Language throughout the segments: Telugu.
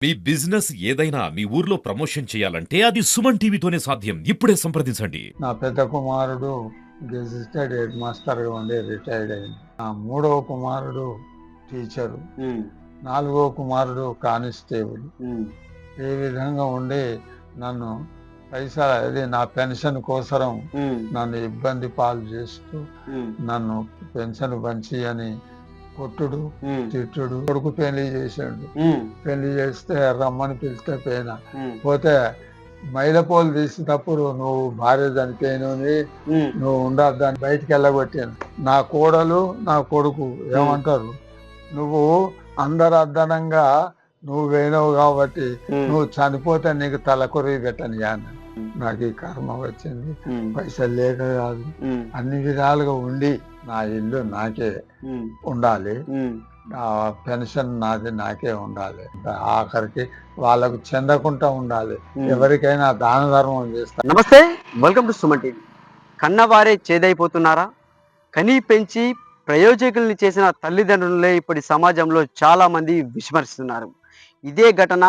మీ బిజినెస్ ఏదైనా మీ ఊర్లో ప్రమోషన్ చేయాలంటే అది సుమన్ టీవీతోనే సాధ్యం. ఇప్పుడే సంప్రదించండి. నా పెద్ద కుమారుడు గెజిటెడ్ హెడ్ మాస్టర్గా ఉండి రిటైర్డ్ అయింది. నా మూడవ కుమారుడు టీచరు, నాలుగవ కుమారుడు కానిస్టేబుల్. ఈ విధంగా ఉండి నన్ను పైసలు అది నా పెన్షన్ కోసం నన్ను ఇబ్బంది పాలు చేస్తూ నన్ను పెన్షన్ పంచి అని కొట్టుడు తిట్టుడు. కొడుకు పెళ్లి చేసాడు. పెళ్లి చేస్తే రమ్మని పిలిస్తే పోయినా. పోతే మైలపోలు తీసేటప్పుడు నువ్వు భార్య చనిపోయినవి నువ్వు ఉండద్దని బయటికి వెళ్ళగొట్టాను. నా కోడలు నా కొడుకు ఏమంటారు, నువ్వు అందరు అద్దనంగా నువ్వు వేయనవు కాబట్టి నువ్వు చనిపోతే నీకు తలకొరి పెట్టని అన్న. నాకు ఈ కర్మ వచ్చింది. పైసలు లేక కాదు, అన్ని విధాలుగా ఉండి నా ఇల్లు నాకే ఉండాలి, ఆ పెన్షన్ నాది నాకే ఉండాలి, ఆఖరికి వాళ్ళకు చెందకుండా ఉండాలి, ఎవరికైనా దాన ధర్మం చేస్తా. నమస్తే, వెల్కమ్ టు సుమన్ టీవీ. కన్నవారే చేదైపోతున్నారా? కని పెంచి ప్రయోజకుల్ని చేసిన తల్లిదండ్రులే ఇప్పటి సమాజంలో చాలా మంది విస్మరిస్తున్నారు. ఇదే ఘటన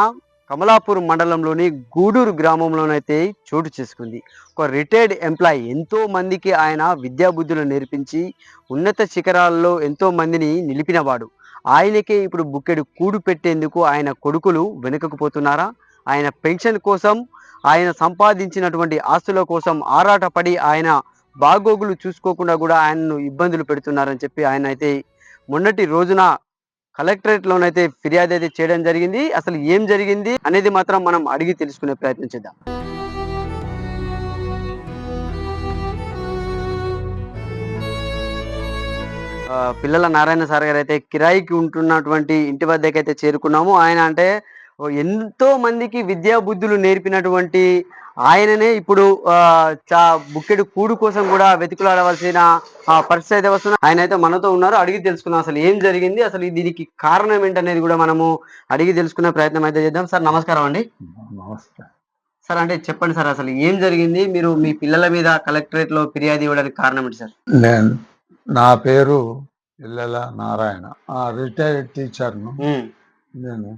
కమలాపూర్ మండలంలోని గూడూరు గ్రామంలోనైతే చోటు చేసుకుంది. ఒక రిటైర్డ్ ఎంప్లాయీ ఎంతో మందికి ఆయన విద్యాబుద్ధులు నేర్పించి ఉన్నత శిఖరాల్లో ఎంతో మందిని నిలిపినవాడు. ఆయనకే ఇప్పుడు బుక్కెడు కూడు పెట్టేందుకు ఆయన కొడుకులు వెనుకకు పోతున్నారా? ఆయన పెన్షన్ కోసం, ఆయన సంపాదించినటువంటి ఆస్తుల కోసం ఆరాటపడి ఆయన బాగోగులు చూసుకోకుండా కూడా ఆయనను ఇబ్బందులు పెడుతున్నారని చెప్పి ఆయన అయితే మొన్నటి రోజున కలెక్టరేట్లోనైతే ఫిర్యాదు అయితే చేయడం జరిగింది. అసలు ఏం జరిగింది అనేది మాత్రం మనం అడిగి తెలుసుకునే ప్రయత్నం చేద్దాం. పిల్లల నారాయణ సార్ గారు అయితే కిరాయికి ఉంటున్నటువంటి ఇంటి వద్దకైతే చేరుకున్నాము. ఆయన అంటే ఎంతో మందికి విద్యా బుద్ధులు నేర్పినటువంటి ఆయననే ఇప్పుడు బుక్కెడు కూడు కోసం కూడా వెతుకులాడవలసిన పరిస్థితి అయితే వస్తుంది. ఆయన అయితే మనతో ఉన్నారు, అడిగి తెలుసుకున్నాం అసలు ఏం జరిగింది, అసలు దీనికి కారణం ఏంటనేది కూడా మనము అడిగి తెలుసుకునే ప్రయత్నం అయితే చేద్దాం. సార్ నమస్కారం అండి. నమస్కారం సార్, అంటే చెప్పండి సార్, అసలు ఏం జరిగింది? మీరు మీ పిల్లల మీద కలెక్టరేట్ లో ఫిర్యాదు ఇవ్వడానికి కారణం ఏంటి సార్? నా పేరు పిల్లల నారాయణ, రిటైర్డ్ టీచర్ను. నేను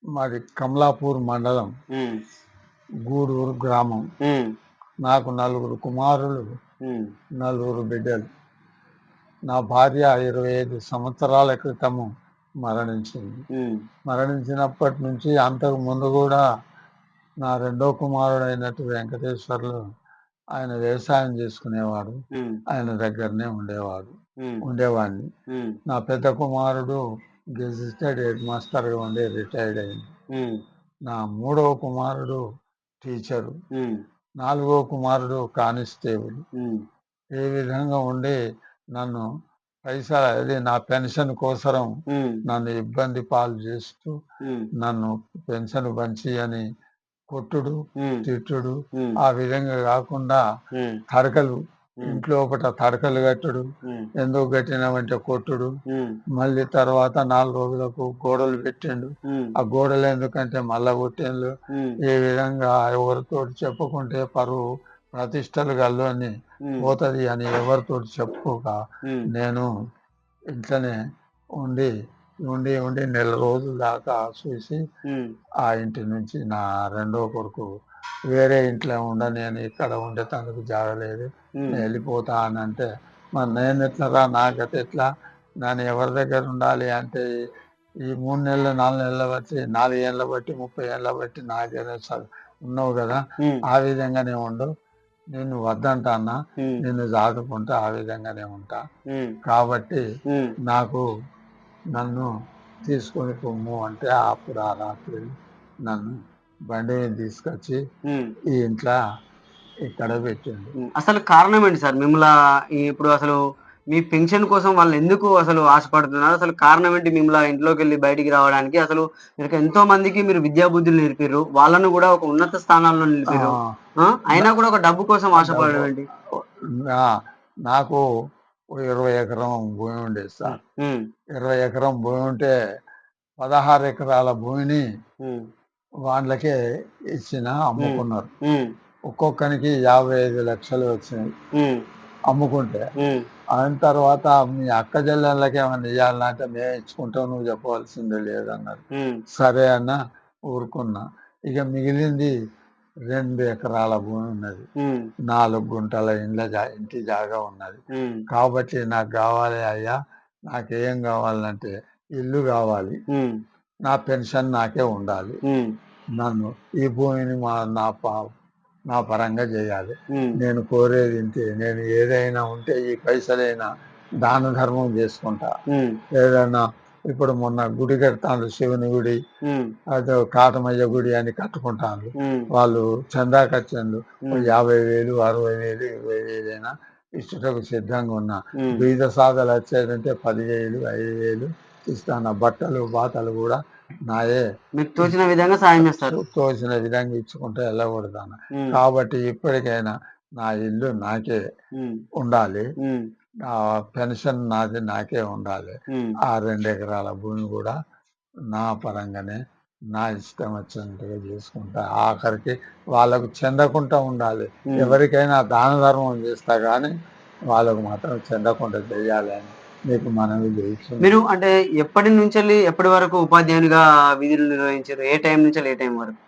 మాది కమలాపూర్ మండలం, గూడూరు గ్రామం. నాకు 4 కుమారులు, 4 బిడ్డలు. నా భార్య 25 సంవత్సరాల క్రితము మరణించింది. మరణించినప్పటి నుంచి అంతకు ముందు కూడా నా రెండో కుమారుడు అయినట్టు వెంకటేశ్వర్లు ఆయన వ్యవసాయం చేసుకునేవాడు, ఆయన దగ్గరనే ఉండేవాడిని. నా పెద్ద కుమారుడు గెజిటెడ్ హెడ్ మాస్టర్గా ఉండి రిటైర్డ్ అయింది. నా మూడవ కుమారుడు టీచరు, నాలుగవ కుమారుడు కానిస్టేబుల్. ఈ విధంగా ఉండి నన్ను పైసలు అది నా పెన్షన్ కోసం నన్ను ఇబ్బంది పాలు చేస్తూ నన్ను పెన్షన్ పంచి అని కొట్టుడు తిట్టుడు. ఆ విధంగా కాకుండా తడకలు ఇంట్లో ఒకట తడకలు కట్టుడు, ఎందుకు కట్టినామంటే కొట్టుడు. మళ్ళీ తర్వాత 4 రోజులకు గోడలు పెట్టిండు, ఆ గోడలు ఎందుకంటే మళ్ళా కొట్టిండు. ఈ విధంగా ఎవరితో చెప్పుకుంటే పరువు ప్రతిష్టలు గల్లు అని పోతుంది అని ఎవరితో చెప్పుకోక నేను ఇంట్లోనే ఉండి ఉండి ఉండి నెల రోజుల దాకా చూసి ఆ ఇంటి నుంచి నా రెండో కొడుకు వేరే ఇంట్లో ఉండని అని ఇక్కడ ఉండేందుకు జాగలేదు, నేను వెళ్ళిపోతా అని అంటే, మరి నేను ఎట్లరా, నాకైతే ఎట్లా, నేను ఎవరి దగ్గర ఉండాలి అంటే ఈ 3 నెలలు 4 నెలలు బట్టి 4 ఏళ్ళ బట్టి 30 ఏళ్ళ బట్టి నాకేదో ఉన్నావు కదా, ఆ విధంగానే ఉండు, నేను వద్దంటా అన్నా, నిన్ను జాదుకుంటా ఆ విధంగానే ఉంటా, కాబట్టి నాకు నన్ను తీసుకొని పొమ్ము అంటే అప్పుడు ఆ రాత్రి నన్ను బండి మీద తీసుకొచ్చి ఈ ఇంట్లో ఇక్కడ పెట్టిండు. అసలు కారణం ఏంటి సార్? మిమ్మల్ని ఇప్పుడు అసలు మీ పెన్షన్ కోసం వాళ్ళు ఎందుకు అసలు ఆశపడుతున్నారు? అసలు కారణం ఏంటి మిమ్మల్ని ఇంట్లోకి వెళ్ళి బయటికి రావడానికి? అసలు మీరు ఎంతో మందికి మీరు విద్యా బుద్ధులు నేర్పారు, వాళ్ళను కూడా ఒక ఉన్నత స్థానాల్లో నిలిపారు, అయినా కూడా ఒక డబ్బు కోసం ఆశపడడం ఏంటి? నాకు 20 ఎకరం భూమి ఉండేది సార్. 20 ఎకరం భూమి ఉంటే 16 ఎకరాల భూమిని వాళ్ళకే ఇచ్చిన అమ్ముకున్నారు. ఒక్కొక్కరికి 55 లక్షలు వచ్చినాయి. అమ్ముకుంటే. అయిన తర్వాత మీ అక్క చెల్లెళ్ళకి ఏమన్నా ఇవ్వాలన్నా అంటే మేము ఇచ్చుకుంటాం, నువ్వు చెప్పవలసిందే లేదన్నారు. సరే అన్న ఊరుకున్నా. ఇక మిగిలింది 2 ఎకరాల భూమి ఉన్నది, 4 గుంటల ఇంటి జాగా ఉన్నది. కాబట్టి నాకు కావాలి అయ్యా, నాకేం కావాలంటే ఇల్లు కావాలి, నా పెన్షన్ నాకే ఉండాలి, నన్ను ఈ భూమిని నా పరంగా చేయాలి, నేను కోరేది ఇంతే, నేను ఏదైనా ఉంటే ఈ పైసలైనా దాన ధర్మం చేసుకుంటా. ఏదైనా ఇప్పుడు మొన్న గుడి కడతాను, శివుని గుడి, అదే కాటమయ్య గుడి అని కట్టుకుంటాను. వాళ్ళు చందా ఖర్చులు 50,000, 60,000, 20,000 అయినా ఇచ్చుటకు సిద్ధంగా ఉన్నా. బీద సాధలు వచ్చేదంటే 10,000, 5,000 ఇస్తాను. బట్టలు బాటలు కూడా నాయే, మీకు తోచిన విధంగా సాయం చేస్తారు, తోచిన విధంగా ఇచ్చుకుంటే వెళ్ళకూడదాను. కాబట్టి ఇప్పటికైనా నా ఇల్లు నాకే ఉండాలి, ఆ పెన్షన్ నాది నాకే ఉండాలి, ఆ 2 ఎకరాల భూమి కూడా నా పరంగానే నా ఇష్టం వచ్చినట్టుగా చేసుకుంటా. ఆఖరికి వాళ్ళకు చెందకుండా ఉండాలి. ఎవరికైనా దాన ధర్మం చేస్తా కానీ వాళ్ళకు మాత్రం చెందకుండా చేయాలి అని మీకు మనవి చేస్తున్నాను. మీరు అంటే ఎప్పటి నుంచి ఎప్పటి వరకు ఉపాధ్యాయునిగా విధులు నిర్వహించారు? ఏ టైం నుంచి ఏ టైం వరకు?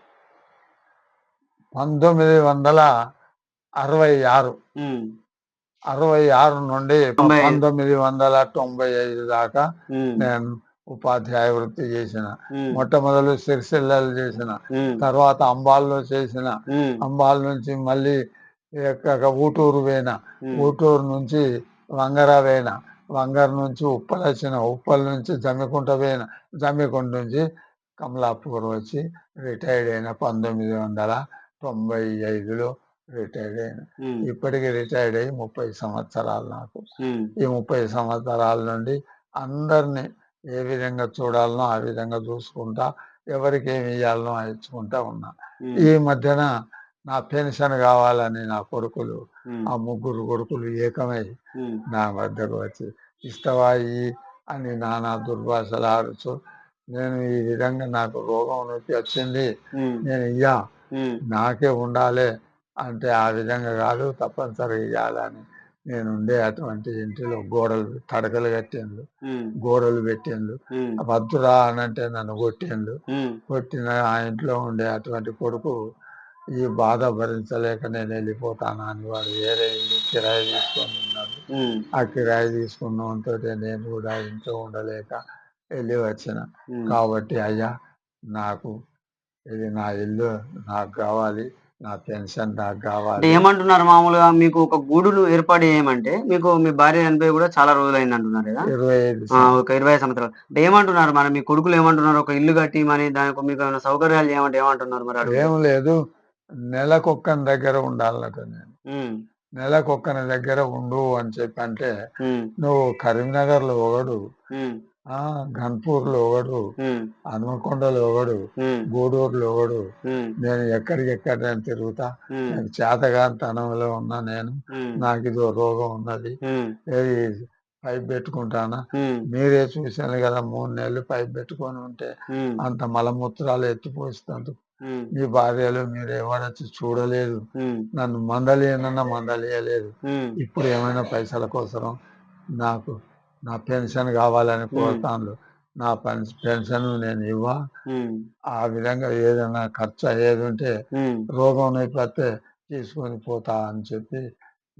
1966 నుండి 1995 దాకా నేను ఉపాధ్యాయ వృత్తి చేసిన. మొట్టమొదలు సిరిసిల్లలు చేసిన, తర్వాత అంబాల్లో చేసిన, అంబాల్ నుంచి మళ్ళీ ఊటూరు పోయిన, ఊటూరు నుంచి వంగర పోయిన, వంగర నుంచి ఉప్పల్ వచ్చిన, ఉప్పల్ నుంచి జమ్మికుంట పోయిన, జమ్మికుంట నుంచి కమలాపూర్ వచ్చి రిటైర్డ్ అయిన 1995లో రిటైర్డ్ అయిన. ఇప్పటికి రిటైర్డ్ అయ్యి 30 సంవత్సరాలు నాకు. ఈ 30 సంవత్సరాల నుండి అందరినీ ఏ విధంగా చూడాలనో ఆ విధంగా చూసుకుంటా, ఎవరికి ఏమి ఇవ్వాలనో ఇచ్చుకుంటా ఉన్నా. ఈ మధ్యన నా పెన్షన్ కావాలని నా కొడుకులు, ఆ 3 కొడుకులు ఏకమై నా వద్దకు వచ్చి ఇస్తావా అని నానా దుర్భాషలు ఆడుచు, నేను ఈ విధంగా నాకు రోగం నొప్పి వచ్చింది, నేను ఇయ్యా, నాకే ఉండాలి అంటే ఆ విధంగా కాదు, తప్పనిసరిగా ఇవ్వాలని నేను ఉండే అటువంటి ఇంటిలో గోడలు తడకలు కట్టిండ్రు, గోడలు పెట్టిండ్రు. వద్దురా అనంటే నన్ను కొట్టిండ్రు. కొట్టిన ఆ ఇంట్లో ఉండే అటువంటి కొడుకు ఈ బాధ భరించలేక నేను వెళ్ళిపోతాను అని వాడు వేరే ఇల్లు కిరాయి తీసుకొని ఉన్నాడు. ఆ కిరాయి తీసుకున్నంతో నేను కూడా ఇంట్లో ఉండలేక వెళ్ళి వచ్చిన. కాబట్టి అయ్యా, నాకు ఇది నా ఇల్లు నాకు కావాలి, నా పెన్షన్ నాకు కావాలి. ఏమంటున్నారు మామూలుగా మీకు ఒక గూడును ఏర్పాటు చేయమంటే, మీకు మీ భార్య చనిపోయి కూడా చాలా రోజులైంది అంటున్నారు కదా? 25 ఒక 25 సంవత్సరాలు. అంటే ఏమంటున్నారు మరి మీ కొడుకులు ఏమంటున్నారు? ఒక ఇల్లు కట్టి మరి దానికి మీకు ఏమైనా సౌకర్యాలు చేయమంటే ఏమంటున్నారు మరి? ఏం లేదు, నెలకొక్కని దగ్గర ఉండాలట. నేను నెలకొక్కని దగ్గర ఉండు అని చెప్పి అంటే, నువ్వు కరీంనగర్లో ఒకడు, గన్పూర్లో ఒకడు, హనుమకొండలో ఒకడు, గూడూరులో ఒకడు, నేను ఎక్కడికెక్కడ తిరుగుతా. నేను చేతగానితనంలో ఉన్నా, నేను నాకు ఇదో రోగం ఉన్నది, ఏది పైప్ పెట్టుకుంటానా, మీరే చూశాను కదా, 3 నెలలు పైప్ పెట్టుకొని ఉంటే అంత మలమూత్రాలు ఎత్తిపోసినందుకు మీ భార్యలు మీరు ఎవరొచ్చి చూడలేదు, నన్ను మందలియనన్నా మందలియలేదు. ఇప్పుడు ఏమైనా పైసల కోసం నాకు నా పెన్షన్ కావాలని కోరుతాను. నా పెన్షన్ నేను ఇవ్వా, ఆ విధంగా ఏదైనా ఖర్చు అయ్యేది ఉంటే రోగం నైపోతే తీసుకొని పోతా అని చెప్పి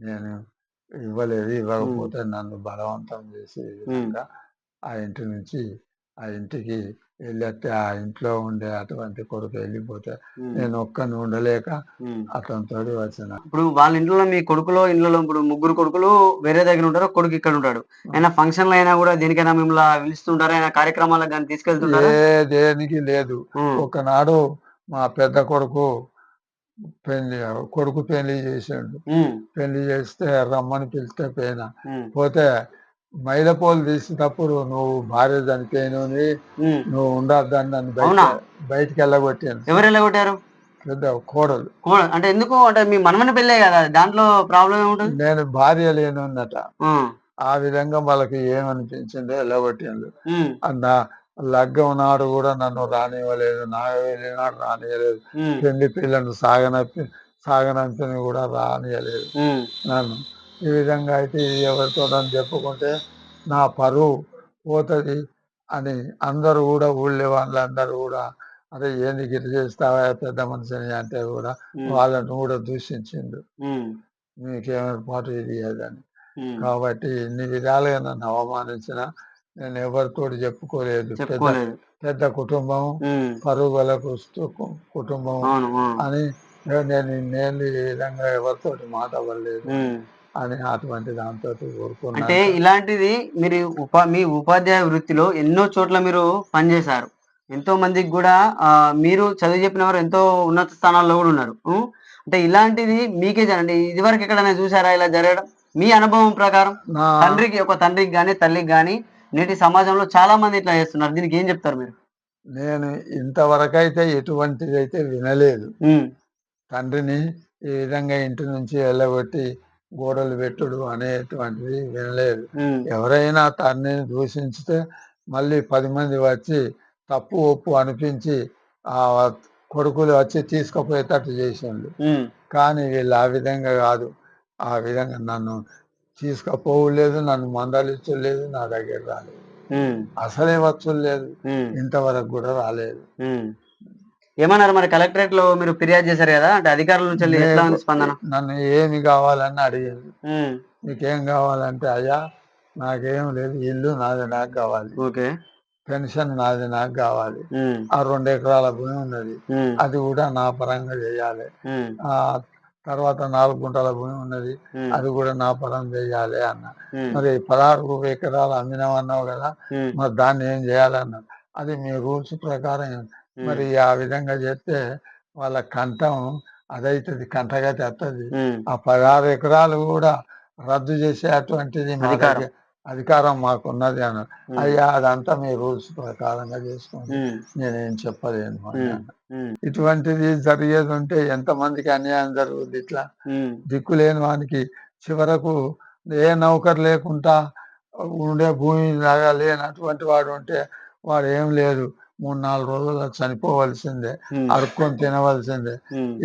నేను ఇవ్వలేదు. ఇవ్వకపోతే నన్ను బలవంతం చేసి విధంగా ఆ ఇంటి నుంచి ఆ ఇంటికి వెళ్ళి ఆ ఇంట్లో ఉండే అటువంటి కొడుకు వెళ్ళిపోతే నేను ఒక్కని ఉండలేక అతనితో వచ్చిన. ఇప్పుడు వాళ్ళ ఇంట్లో మీ కొడుకులో ఇంట్లో ఇప్పుడు 3 కొడుకులు వేరే దగ్గర ఉంటారు, కొడుకు ఇక్కడ ఉంటాడు. ఆయన ఫంక్షన్లు అయినా కూడా దేనికైనా మిమ్మల్ని పిలుస్తుంటారా? ఆయన కార్యక్రమాలకు కానీ తీసుకెళ్తుంటారా? దేనికి లేదు. ఒకనాడు మా పెద్ద కొడుకు పెళ్లి చేసాడు. పెళ్లి చేస్తే రమ్మని పిలిస్తే పోయినా. పోతే మైలపోలు తీసేటప్పుడు నువ్వు భార్య చనిపోయిన నువ్వు ఉండద్దని నన్ను బయటికి వెళ్ళగొట్టాను. ఎవరు వెళ్ళగొట్టారు? పెద్ద కోడలు. అంటే ఎందుకు? అంటే మీ మనమని పెళ్ళే కదా, దాంట్లో ప్రాబ్లం ఏముంటుంది? నేను భార్య లేనున్నట. ఆ విధంగా వాళ్ళకి ఏమనిపించిందో వెళ్ళగొట్టిండు. అన్న లగ్గం నాడు కూడా నన్ను రానివ్వలేదు, నాడు రానియలేదు, పెళ్లి పిల్లను సాగనంపిని కూడా రానియలేదు నన్ను. ఈ విధంగా అయితే ఎవరితో చెప్పుకుంటే నా పరువు పోతుంది అని అందరూ కూడా ఊళ్ళో వాళ్ళందరూ కూడా అరే ఏంది గిరి చేస్తావా పెద్ద మనిషిని అంటే కూడా వాళ్ళను కూడా దూషించిండు మీకేమేర్పాటు ఇది అదని. కాబట్టి ఇన్ని విధాలుగా నన్ను అవమానించిన నేను ఎవరితోటి చెప్పుకోలేదు. పెద్ద కుటుంబం, పరుగుల కుటుంబం అని నేను ఇన్నేళ్ళు ఈ విధంగా ఎవరితోటి మాట్లాడలేదు అని అటువంటి దాంతో ఊరుకున్నా. అంటే ఇలాంటిది మీరు మీ ఉపాధ్యాయ వృత్తిలో ఎన్నో చోట్ల మీరు పనిచేశారు. ఎంతో మందికి కూడా మీరు చదువు చెప్పిన వారు ఎంతో ఉన్నత స్థానాల్లో కూడా ఉన్నారు. అంటే ఇలాంటిది మీకే జరగండి. ఇదివరకు ఎక్కడైనా చూసారా ఇలా జరగడం? మీ అనుభవం ప్రకారం ఒక తండ్రికి గాని తల్లికి గాని నేటి సమాజంలో చాలా మంది ఇట్లా చేస్తున్నారు. దీనికి ఏం చెప్తారు మీరు? నేను ఇంతవరకు అయితే ఎటువంటిది అయితే వినలేదు. తండ్రిని ఈ విధంగా ఇంటి నుంచి వెళ్ళగొట్టి గోడలు పెట్టుడు అనేటువంటిది వినలేదు. ఎవరైనా తండ్రిని దూషించితే మళ్ళీ 10 మంది వచ్చి తప్పు ఒప్పు అనిపించి ఆ కొడుకులు వచ్చి తీసుకుపోయేటట్టు చేసిండు. కానీ వీళ్ళు ఆ విధంగా కాదు. ఆ విధంగా నన్ను తీసుకుపోలేదు, నన్ను మందలించలేదు, నా దగ్గర రాలేదు. అసలే వచ్చులు లేదు, ఇంతవరకు కూడా రాలేదు. ఏమన్నారు మరి? కలెక్టరేట్ లో మీరు ఫిర్యాదు చేశారు కదా, అంటే అధికారుల నుంచి ఎట్లా ఉంది స్పందన? నన్ను ఏమి కావాలని అడిగింది. నీకేం కావాలంటే అయ్యా నాకేం లేదు, ఇల్లు నాది నాకు కావాలి, పెన్షన్ నాది నాకు కావాలి, ఆ 2 ఎకరాల భూమి ఉన్నది అది కూడా నా పరంగా చేయాలి, ఆ తర్వాత 4 గుంటల భూమి ఉన్నది అది కూడా నా పరం చేయాలి అన్న. మరి 16 ఎకరాలు అమ్మినామన్నావు కదా, మరి దాన్ని ఏం చేయాలన్నా. అది మీ రూల్స్ ప్రకారం మరి ఆ విధంగా చేస్తే వాళ్ళ కంఠం అదైతుంది, కంటగా తెస్తుంది. ఆ 16 ఎకరాలు కూడా రద్దు చేసే అటువంటిది అధికారం మాకున్నది అన్నారు. అయ్యా అదంతా మీ రూల్స్ ప్రకారంగా చేసుకోండి, నేనేం చెప్పలేను అని అన్న. ఇటువంటిది జరిగేది ఉంటే ఎంతమందికి అన్యాయం జరుగుతుంది. ఇట్లా దిక్కులేని వానికి చివరకు ఏ నౌకరు లేకుండా ఉండే భూమి లాగా లేనటువంటి వాడు ఉంటే వాడు ఏం లేదు 3-4 రోజుల్లో చనిపోవలసిందే, అడుక్కొని తినవలసిందే.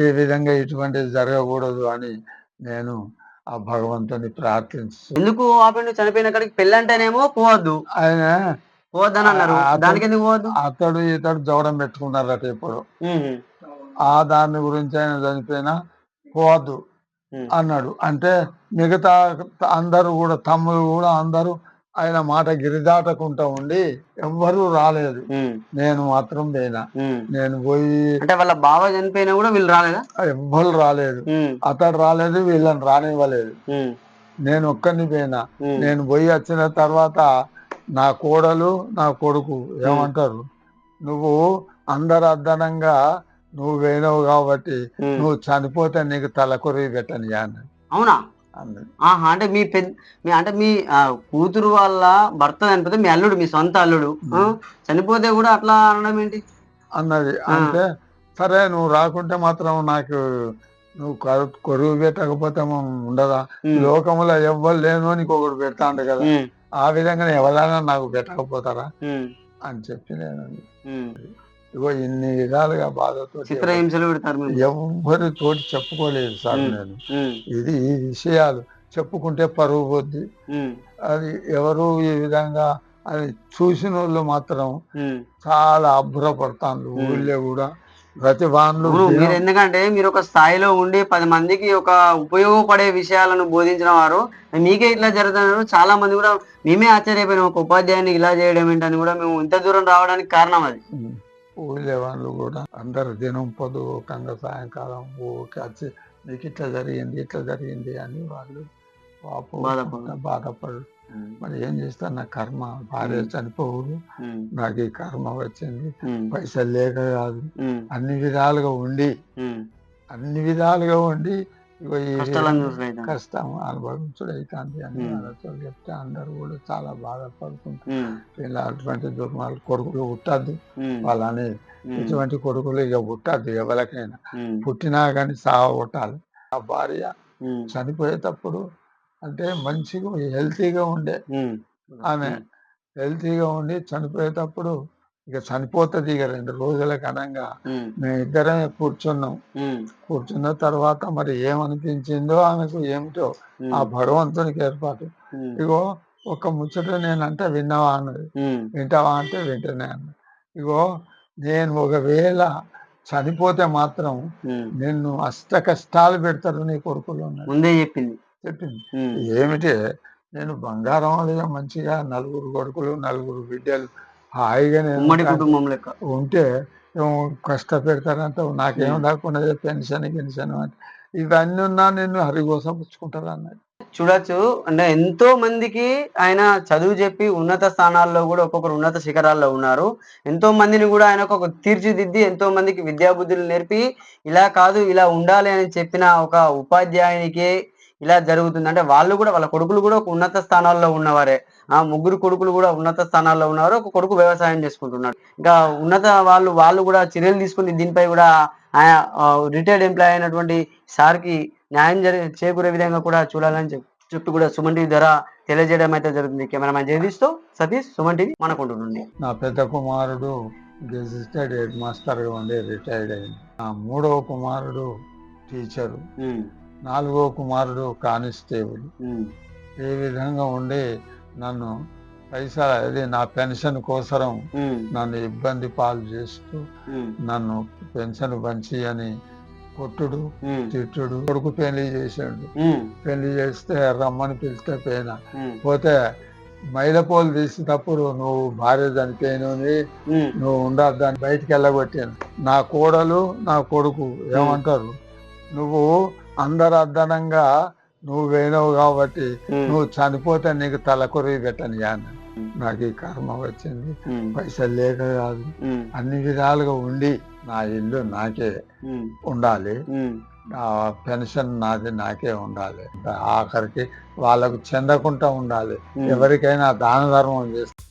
ఈ విధంగా ఇటువంటిది జరగకూడదు అని నేను ఆ భగవంతుని ప్రార్థించు. ఎందుకు ఆపండి? చనిపోయిన కాడికి పెళ్ళి అంటేనేమో పోవద్దు, ఆయన పోవద్దని అన్నారు. దానికి ఎందుకు పోవద్దు? అతడు ఇతడు జవడం పెట్టుకున్నారట ఇప్పుడు. ఆ దాని గురించి ఆయన చనిపోయినా పోవద్దు అన్నాడు. అంటే మిగతా అందరూ కూడా తమ్ముడు కూడా అందరూ ఆయన మాట గిరిదాటకుంటా ఉండి ఎవ్వరూ రాలేదు. నేను మాత్రం పోయినా. నేను పోయి అంటే వాళ్ళ బావ చనిపోయినా కూడా వీళ్ళు రాలేదా? ఎవ్వరు రాలేదు. అతడు రాలేదు, వీళ్ళని రానివ్వలేదు. నేను ఒక్కరిని పోయినా. నేను పోయి వచ్చిన తర్వాత నా కోడలు నా కొడుకు ఏమంటారు, నువ్వు అందరు అద్దనంగా నువ్వు పోయినావు కాబట్టి నువ్వు చనిపోతే నీకు తలకొరి పెట్టని అన్నది. అవునా? అంటే మీ కూతురు వాళ్ళ భర్త చనిపోతే మీ అల్లుడు, మీ సొంత అల్లుడు చనిపోతే కూడా అట్లా అనడం ఏంటి అన్నది. అంటే సరే నువ్వు రాకుంటే మాత్రం నాకు నువ్వు కొరువు పెట్టకపోతే ఉండదా, లోకంలో ఎవ్వరు లేను నీకు ఒకడు పెడతాండు కదా, ఆ విధంగా ఎవరైనా నాకు పెట్టకపోతారా అని చెప్పి నేను ఇగో ఇన్ని విధాలుగా బాధతో చిత్రహింసలు పెడతారు. ఎవరితోటి చెప్పుకోలేదు సార్ నేను. ఇది ఈ విషయాలు చెప్పుకుంటే పరువు పోద్ది. అది ఎవరు ఈ విధంగా అది చూసిన వాళ్ళు మాత్రం చాలా అబ్బురపడతాను. ఊళ్ళో కూడా ప్రతి వాళ్ళు మీరు, ఎందుకంటే మీరు ఒక స్థాయిలో ఉండి 10 మందికి ఒక ఉపయోగపడే విషయాలను బోధించిన వారు, మీకే ఇట్లా జరుగుతున్నారు. చాలా మంది కూడా మేమే ఆశ్చర్యపోయినాం, ఒక ఉపాధ్యాయుని ఇలా చేయడం ఏంటని కూడా మేము ఇంత దూరం రావడానికి కారణం అది. ఊళ్ళో వాళ్ళు కూడా అందరు దినం పొద్దుకంగా సాయంకాలం ఊరికి వచ్చి నీకు ఇట్లా జరిగింది అని వాళ్ళు బాధపడు. మరి ఏం చేస్తా, నా కర్మ, భార్య చనిపోవుడు, నాకు ఈ కర్మ వచ్చింది, పైసలు లేక కాదు, అన్ని విధాలుగా ఉండి కష్టం అనుభవించుడైతుంది అని వాళ్ళతో చెప్తే అందరు కూడా చాలా బాధపడుతుంటారు. ఇలా అటువంటి దుర్మార్గ కొడుకులు పుట్టద్దు వాళ్ళని, ఇటువంటి కొడుకులు ఇక పుట్టద్దు ఎవరికైనా, పుట్టినా కానీ సాగొట్టాలి. ఆ భార్య చనిపోయేటప్పుడు అంటే మంచిగా హెల్తీగా ఉండే ఆమె, హెల్తీగా ఉండి చనిపోయేటప్పుడు ఇక చనిపోతుంది ఇక 2 రోజులకు అనంగా ఉమ్, మేమిద్దరమే కూర్చున్నాం. ఉమ్, కూర్చున్న తర్వాత మరి ఏమనిపించిందో ఆమెకు ఏమిటో ఆ ఉమ్, భగవంతునికి ఏర్పాటు. ఉమ్, ఇగో ఒక ముచ్చట నేనంటే విన్నావా అన్నది. ఉమ్, వింటావా అంటే వింటనే అన్నది. ఇగో నేను ఒకవేళ చనిపోతే మాత్రం ఉమ్. నిన్ను అష్ట కష్టాలు పెడతారు నీ కొడుకులు అన్నది. ముందే చెప్పింది. చెప్పింది. ఉమ్, ఏమిటి నేను బంగారం అడిగా మంచిగా 4 కొడుకులు 4 బిడ్డలు హాయిగా నేను ఉమ్మడి కుటుంబం లెక్క. ఉంటే ఏమో కష్టపెడతారంటావు నాకేం ఉమ్. లేకుండా పెన్షన్ గిన్షన్ అని ఇవన్నీ ఉన్నా నిన్ను హరిగోస పుచ్చుకుంటారు అన్నది. చూడొచ్చు, అంటే ఎంతో మందికి ఆయన చదువు చెప్పి ఉన్నత స్థానాల్లో కూడా ఒక్కొక్కరు ఉన్నత శిఖరాల్లో ఉన్నారు. ఎంతో మందిని కూడా ఆయన ఒక తీర్చిదిద్ది ఎంతో మందికి విద్యాబుద్ధులు నేర్పి ఇలా కాదు ఇలా ఉండాలి అని చెప్పిన ఒక ఉపాధ్యాయునికి ఇలా జరుగుతుంది. అంటే వాళ్ళు కూడా వాళ్ళ కొడుకులు కూడా ఒక ఉన్నత స్థానాల్లో ఉన్నవారే. ఆ ముగ్గురు కొడుకులు కూడా ఉన్నత స్థానాల్లో ఉన్నారు. ఒక కొడుకు వ్యవసాయం చేసుకుంటున్నాడు. ఇంకా ఉన్నత వాళ్ళు కూడా చర్యలు తీసుకుని దీనిపై కూడా ఆయన రిటైర్డ్ ఎంప్లాయ్ అయినటువంటి సార్కి న్యాయం చేకూరే విధంగా కూడా చూడాలని చెప్పి కూడా సుమన్ టీవీ ద్వారా తెలియజేయడం అయితే జరుగుతుంది. కెమెరామెన్ జగదీష్తో సతీష్, సుమన్ టీవీ మనకుంటు నుండి. నా పెద్ద కుమారుడు గెజిటెడ్ హెడ్ మాస్టర్గా ఉండి రిటైర్డ్ అయింది. నా 3వ కుమారుడు టీచరు, ఉమ్, 4వ కుమారుడు కానిస్టేబుల్. ఉమ్, ఈ విధంగా ఉండి నన్ను పైసలు అది నా పెన్షన్ కోసరం ఉమ్, నన్ను ఇబ్బంది పాలు చేస్తూ ఉమ్, నన్ను పెన్షన్ పంచి అని కొట్టుడు ఉమ్, తిట్టుడు. కొడుకు పెళ్లి చేసాడు. ఉమ్, పెళ్లి చేస్తే రమ్మని పిలిస్తే పోయినా. ఉమ్, పోతే మైలపోలు తీసేటప్పుడు నువ్వు భార్య చనిపోయినవి ఉమ్, నువ్వు ఉండద్దు అని బయటికి వెళ్ళగొట్టాను. నా కోడలు నా కొడుకు ఏమంటారు, నువ్వు అందరు అద్దనంగా నువ్వు వేయనవు కాబట్టి ఉమ్, నువ్వు చనిపోతే నీకు తలకొరి పెట్టని అని. నాకు ఈ కర్మ వచ్చింది. ఉమ్, పైసలు లేక కాదు, ఉమ్, అన్ని విధాలుగా ఉండి నా ఇల్లు నాకే ఉమ్, ఉండాలి, ఉమ్. ఆ పెన్షన్ నాది నాకే ఉండాలి, ఆఖరికి వాళ్ళకు చెందకుండా ఉండాలి. ఎవరికైనా దాన ధర్మం చేస్తే